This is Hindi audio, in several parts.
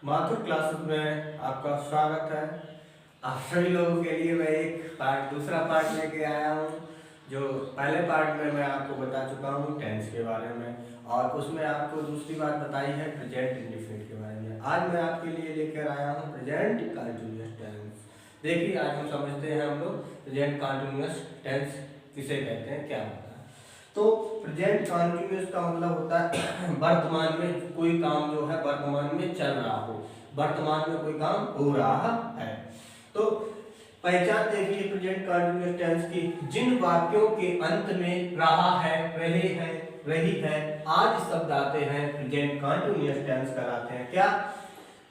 माथुर क्लासेस में आपका स्वागत है। आप सभी लोगों के लिए मैं एक दूसरा पार्ट लेके आया हूँ। जो पहले पार्ट में मैं आपको बता चुका हूँ टेंस के बारे में, और उसमें आपको दूसरी बात बताई है प्रेजेंट इंडेफिनिट के बारे में। आज मैं आपके लिए लेकर आया हूँ प्रेजेंट कंटिन्यूअस टेंस। देखिए, आज हम समझते हैं हम लोग प्रेजेंट कंटिन्यूअस टेंस किसे कहते हैं, क्या होता है। तो प्रेजेंट कंटिन्यूअस का मतलब होता है वर्तमान में कोई काम जो है वर्तमान में चल रहा हो, वर्तमान में कोई काम हो रहा है। तो पहचान देखिए प्रेजेंट कंटिन्यूअस टेंस की, जिन वाक्यों के अंत में रहा है, रहे हैं, रही है आज शब्द आते हैं प्रेजेंट कंटिन्यूअस टेंस कहलाते हैं। क्या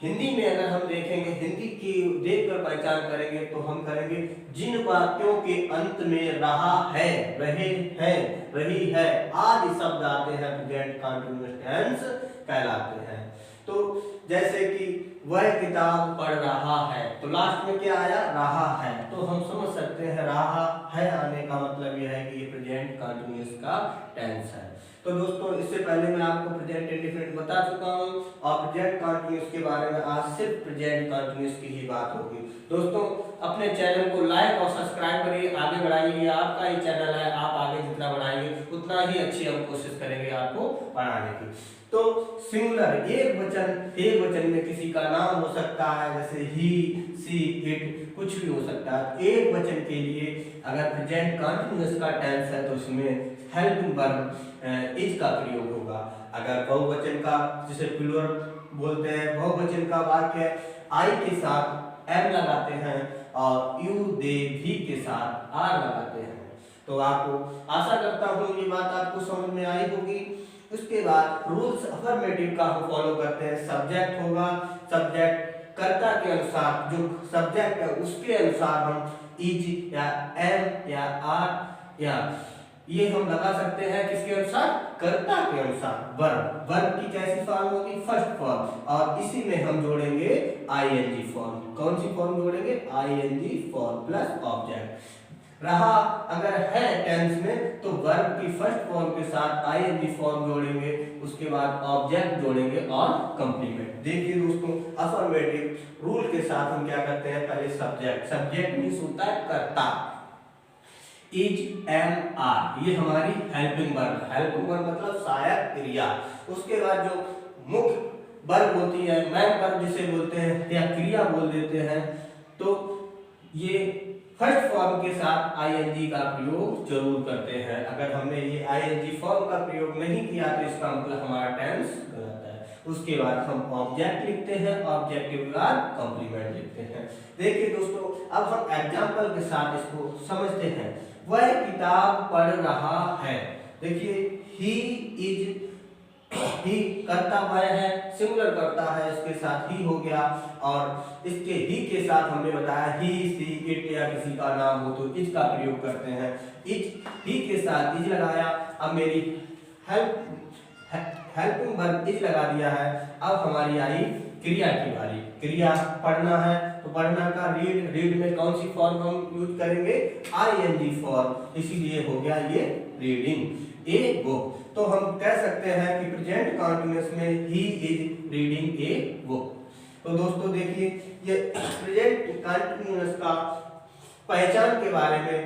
हिंदी में अगर हम देखेंगे, हिंदी की देखकर पहचान करेंगे तो हम करेंगे जिन वाक्यों के अंत में रहा है, रहे हैं, रही है आज शब्द आते हैं प्रेजेंट कंटिन्यूअस टेंस कहलाते हैं। तो जैसे कि वह किताब पढ़ रहा है, तो लास्ट में क्या आया, रहा है। तो हम समझ सकते हैं रहा है आने का मतलब यह है कि ये प्रेजेंट कंटिन्यूअस का टेंस है। तो दोस्तों, इससे पहले मैं आपको प्रेजेंट इंडेफिनिट बता चुका हूँ, और प्रेजेंट कंटिन्यूअस के बारे में आज सिर्फ प्रेजेंट कंटिन्यूअस की ही बात होगी। दोस्तों, अपने चैनल को लाइक और सब्सक्राइब करिए, आगे बढ़ाइए। आपका ही चैनल है, आप आगे जितना बढ़ाएंगे उतना ही अच्छी हम कोशिश करेंगे आपको पढ़ाने की। तो सिंगुलर एक वचन में किसी का नाम हो सकता है, जैसे ही, सी, इट, कुछ भी हो सकता है। एक वचन के लिए अगर प्रेजेंट कंटिन्यूअस का टेंस है तो इसमें हेल्पिंग वर्ब इज का प्रयोग होगा। अगर बहुवचन का, जिसे प्लूरल बोलते हैं, बहुवचन का वाक्य आई के साथ एम लगाते हैं और यू, दे, भी के साथ आर लगाते हैं। तो आपको आशा करता हूँ ये बात आपको समझ में आई होगी। उसके बाद रूल्स अफर्मेटिव का हम फॉलो करते हैं। सब्जेक्ट होगा, सब्जेक्ट कर्ता के अनुसार, जो सब्जेक्ट है उसके अनुसार हम इज या एम या आर या ये हम लगा सकते हैं। किसके अनुसार, कर्ता के अनुसार। वर्ब, वर्ब की कैसी फॉर्म होगी, फर्स्ट फॉर्म, और इसी में हम जोड़ेंगे आईएनजी फॉर्म। कौन सी फॉर्म जोड़ेंगे, आईएनजी फॉर्म प्लस ऑब्जेक्ट। रहा अगर है टेंस में तो वर्ब की फर्स्ट फॉर्म के साथ आईएनजी फॉर्म जोड़ेंगे, उसके बाद ऑब्जेक्ट जोड़ेंगे और कंप्लीमेंट। देखिए दोस्तों, अफर्मेटिव रूल के साथ हम क्या करते हैं, पहले सब्जेक्ट, सब्जेक्ट मींस होता है कर्ता। इज, एम, आर, ये हमारी हेल्पिंग वर्ब, हेल्पिंग वर्ब मतलब सहायक क्रिया। उसके बाद जो मुख्य वर्ब होती है, मैन वर्ब जिसे बोलते हैं या क्रिया बोल देते हैं, तो ये फर्स्ट फॉर्म के साथ आईएनजी का प्रयोग जरूर करते हैं। अगर हमने ये आईएनजी फॉर्म का प्रयोग नहीं किया तो इसका मतलब हमारा टेंस गलत है। उसके बाद हम ऑब्जेक्ट लिखते हैं, ऑब्जेक्ट के बाद कंप्लीमेंट लिखते हैं। देखिए दोस्तों, अब हम एग्जांपल के साथ इसको समझते हैं। वह किताब पढ़ रहा है। देखिए, ही इज, ही करता वह है, सिंगुलर करता है, इसके साथ ही हो गया। और इसके ही के साथ हमने बताया ही, सी, इट या किसी का नाम हो तो इज का प्रयोग करते हैं। इज, ही के साथ इज लगाया। अब मेरी हेल्पिंग वर्ब इज लगा दिया है। अब हमारी आई क्रिया की बारी। क्रिया पढ़ना है तो पढ़ना का रीड, रीड में कौन सी फॉर्म हम यूज करेंगे, आईएनजी फॉर्म, इसीलिए हो गया ये रीडिंग ए बुक। तो हम कह सकते हैं कि प्रेजेंट कंटीन्यूअस में he is reading a book. तो दोस्तों देखिए, ये प्रेजेंट कंटीन्यूअस का पहचान के बारे में,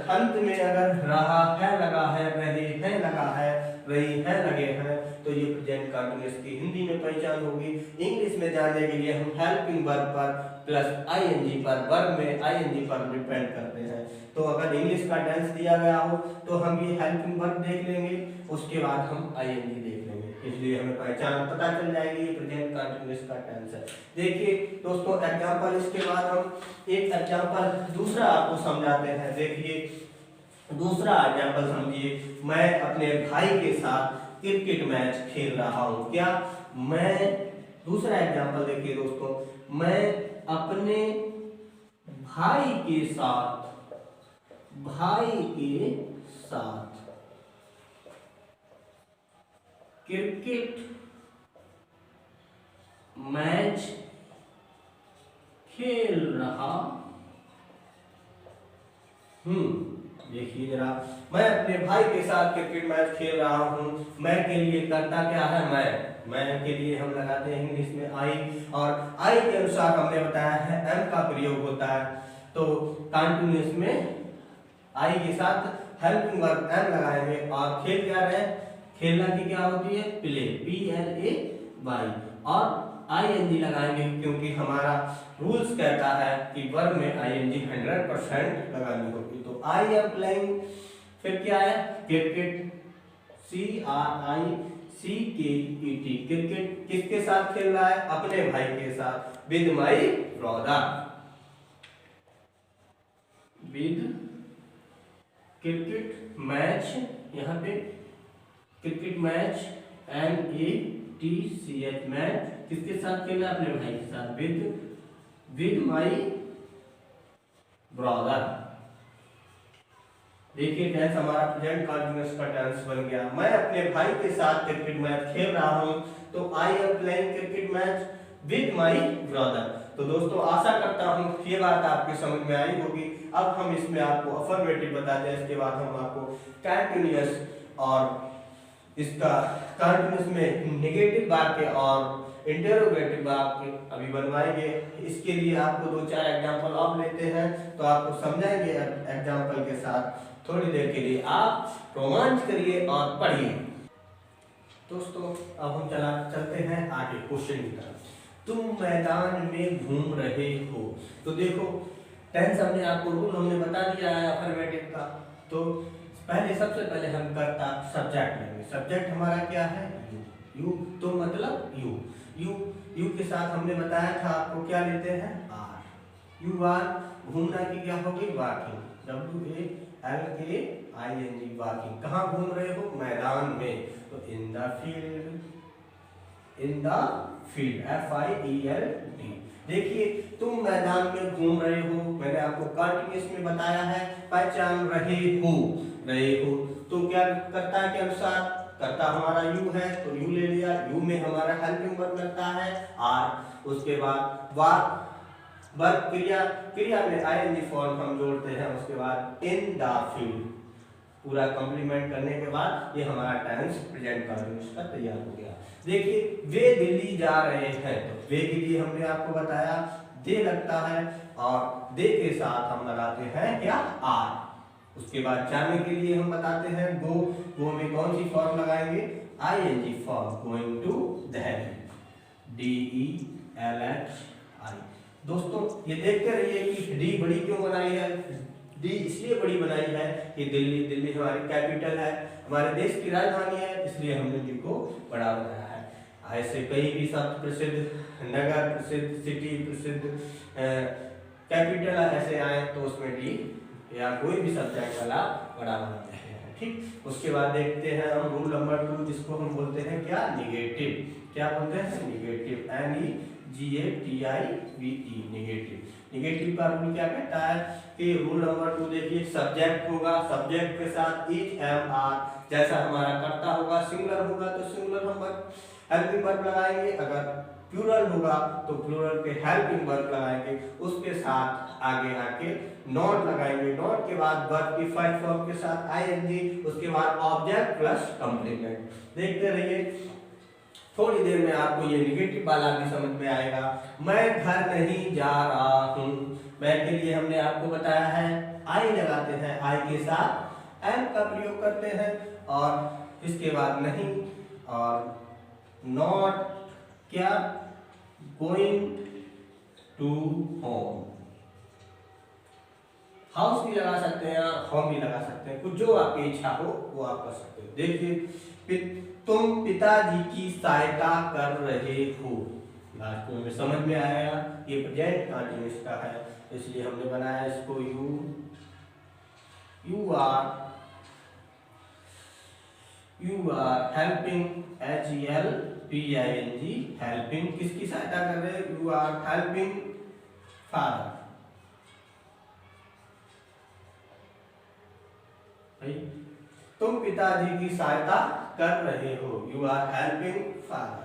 अंत में अगर रहा है लगा है, रहे हैं लगा है, रही है लगे हैं, तो ये प्रेजेंट कंटीन्यूअस की हिंदी में पहचान होगी। इंग्लिश में जानने के लिए हम हेल्पिंग वर्ब पर प्लस आईएनजी पर, वर्ब में आईएनजी पर डिपेंड करते हैं। तो अगर इंग्लिश का टेंस दिया गया हो तो हम ये हेल्पिंग वर्ब देख लेंगे, उसके बाद हम आईएनजी देख लेंगे, इसलिए हमें पहचान पता चल जाएगी प्रेजेंट कंटीन्यूअस का टेंस है। देखिए दोस्तों, एग्जांपल, इसके बाद हम एक एग्जांपल दूसरा आपको समझाते हैं। देखिए दूसरा एग्जांपल समझिए, मैं अपने भाई के साथ क्रिकेट मैच खेल रहा हूँ। क्या मैं, दूसरा एग्जांपल देखिए दोस्तों, मैं अपने भाई के साथ, भाई के साथ क्रिकेट मैच खेल रहा हूं। देखिए जरा, मैं अपने भाई के साथ क्रिकेट मैच खेल रहा हूँ। मैं के लिए करता क्या है, मैं के लिए हम लगाते हैं इंग्लिश में आई, और आई के अनुसार हमने बताया है एम का प्रयोग होता है। तो कंटिन्यूअस में आई के साथ हेल्पिंग वर्ब एम लगाएंगे, और खेल क्या रहे, खेलना की क्या होती है, प्ले, PLAY, और ING लगाएंगे क्योंकि हमारा रूल्स कहता है कि वर्ब में ING 100% लगानी होगी। तो आई एम प्लेइंग, फिर क्या है, क्रिकेट, CRICKET, क्रिकेट किसके साथ खेल रहा है, अपने भाई के साथ, with my brother, with cricket match, यहाँ पे क्रिकेट मैच MATCH, मैच किसके साथ खेला, अपने भाई के साथ, विद माई ब्रदर। देखिए टेंस हमारा प्रेजेंट कंटीन्यूअस का टेंस बन गया। मैं अपने भाई के साथ क्रिकेट मैच खेल रहा हूँ, तो I am playing cricket match with my brother. तो दोस्तों आशा करता हूँ ये बात आपकी समझ में आई होगी। अब हम इसमें आपको अफर्मेटिव बताते हैं, इसके बाद हम आपको कंटीन्यूअस और इसका कंटीन्यूअस में नेगेटिव वाक्य और इंटरोगेटिव वाक्य अभी बनवाएंगे। इसके लिए आपको 2-4 एग्जांपल और लेते हैं, तो आपको समझाएंगे एग्जांपल के साथ। थोड़ी देर के लिए आप रोमांच करिए और पढ़िए। दोस्तों अब हम चलते हैं आगे क्वेश्चन की तरफ। तुम मैदान में घूम रहे हो, तो देखो टेंस हमने आपको रूल हमने बता दिया है अफर्मेटिव का। तो पहले सबसे पहले हम करता सब्जेक्ट लेंगे। सब्जेक्ट हमारा क्या है, यू, तो मतलब यू के साथ हमने बताया था आपको क्या लेते हैं, आर। यू आर, घूमना की क्या होगी, वॉकिंग, WALKING, वॉकिंग। कहाँ घूम रहे हो, मैदान में, तो इन द फील्ड, FIELD। देखिए तुम मैदान में घूम रहे हो, मैंने आपको कंटीन्यूअस में बताया है, पहचान रहे हो, तो क्या करता है के अनुसार, करता हमारा यू है तो यू ले लिया, यू में हमारा हेल्पिंग वर्ब लगता है आर। उसके बाद वर्ब क्रिया में ING फॉर्म हम जोड़ते हैं। उसके बाद इन द फील्ड, पूरा कॉम्प्लीमेंट करने के बाद ये हमारा टेंस प्रेजेंट कंटीन्यूअस का तैयार हो गया। देखिए वे दिल्ली जा रहे हैं, तो वे के लिए हमने आपको बताया दे लगता है, और दे के साथ हम लगाते हैं क्या, आर। उसके बाद जाने के लिए हम बताते हैं गो में कौन सी फॉर्म लगाएंगे, ING form, going to Delhi, DELHI। दोस्तों ये देखते रहिए कि डी बड़ी क्यों बनाई है, डी इसलिए बड़ी बनाई है कि दिल्ली हमारी कैपिटल है, हमारे देश की राजधानी है, इसलिए हमने डी को बड़ा बनाया है। ऐसे कई भी शब्द, प्रसिद्ध नगर, प्रसिद्ध सिटी, प्रसिद्ध कैपिटल ऐसे आए तो उसमें डी या कोई भी सब्जेक्ट वाला बड़ा बनाते हैं। ठीक, उसके बाद देखते हैं हम रूल नंबर 2, जिसको हम बोलते हैं क्या, निगेटिव। क्या बोलते हैं, निगेटिव, NEGATIVE, निगेटिव का रूल क्या कहता है कि रूल नंबर 2 देखिए, सब्जेक्ट होगा, सब्जेक्ट के साथ इज, एम, आर, जैसा हमारा कर्ता होगा, सिंगुलर होगा तो सिंगुलर हम हेल्पिंग वर्ब लगाएंगे, अगर प्लूरल होगा तो प्लूरल पे हेल्पिंग वर्ब लगाएंगे, उसके साथ आगे आके नॉट लगाएंगे, नॉट के बाद वर्ब की फर्स्ट फॉर्म के साथ ING, उसके बाद ऑब्जेक्ट प्लस कंप्लीमेंट। देखते रहिए, थोड़ी देर में आपको ये निगेटिव वाला भी समझ में आएगा। मैं घर नहीं जा रहा हूँ, मैं के लिए हमने आपको बताया है आई लगाते हैं, आई के साथ एम का प्रयोग करते हैं, और इसके बाद नहीं, और नॉट क्या, गोइंग टू होम, हाउस भी लगा सकते हैं और होम भी लगा सकते हैं, कुछ जो आपकी इच्छा हो वो आप कर सकते हो। देखिए तुम पिताजी की सहायता कर रहे हो, लास्ट में समझ में आया, ये प्रेजेंट कंटीन्यूअस का है, इसलिए हमने बनाया इसको you are helping, HELPING, helping, किसकी सहायता कर रहे हैं, यू आर हेल्पिंग फादर। तुम पिताजी की सहायता कर रहे हो, यू आर हेल्पिंग फादर।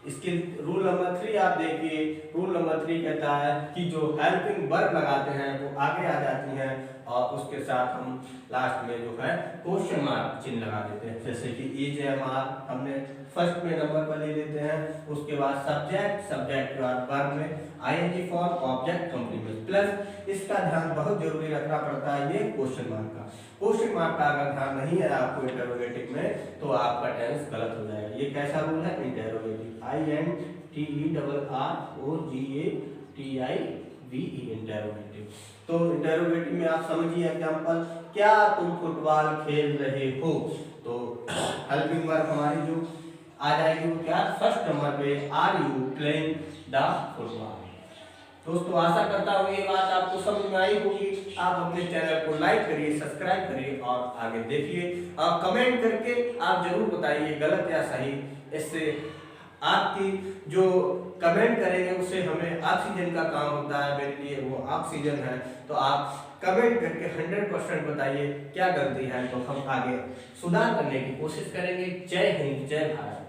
इसके रूल नंबर 3 आप देखिए, रूल नंबर 3 कहता है कि जो हेल्पिंग वर्ब लगाते हैं वो आगे आ जाती हैं और उसके साथ हम लास्ट में जो है क्वेश्चन मार्क चिन्ह लगा देते हैं। जैसे कि इज एम आर हमने फर्स्ट में नंबर पर ले लेते हैं, उसके बाद सब्जेक्ट के बाद वर्ब में ING form object complement plus इसका ध्यान बहुत जरूरी रखना पड़ता है ये क्वेश्चन मार्क का। क्वेश्चन मार्क का अगर ध्यान नहीं है आपको इंटरोगेटिव में तो आपका टेंस गलत हो जाएगा। ये कैसा रूल है? Interrogative, INTERROGATIVE interrogative. तो इंटरोगेटिव में आप समझिए एग्जांपल, क्या तुम फुटबॉल खेल रहे हो? तो हेल्पिंग वर्ब हमारी जो आ जाएगी वो क्या? फर्स्ट नंबर पे are you playing the football. दोस्तों आशा करता हूँ ये बात आपको समझ में आई होगी। आप अपने चैनल को लाइक करिए, सब्सक्राइब करिए और आगे देखिए। आप कमेंट करके आप जरूर बताइए गलत या सही। इससे आपकी जो कमेंट करेंगे उससे हमें ऑक्सीजन का काम होता है, मेरे लिए वो ऑक्सीजन है। तो आप कमेंट करके 100% बताइए क्या गलती है, तो हम आगे सुधार करने की कोशिश करेंगे। जय हिंद, जय भारत।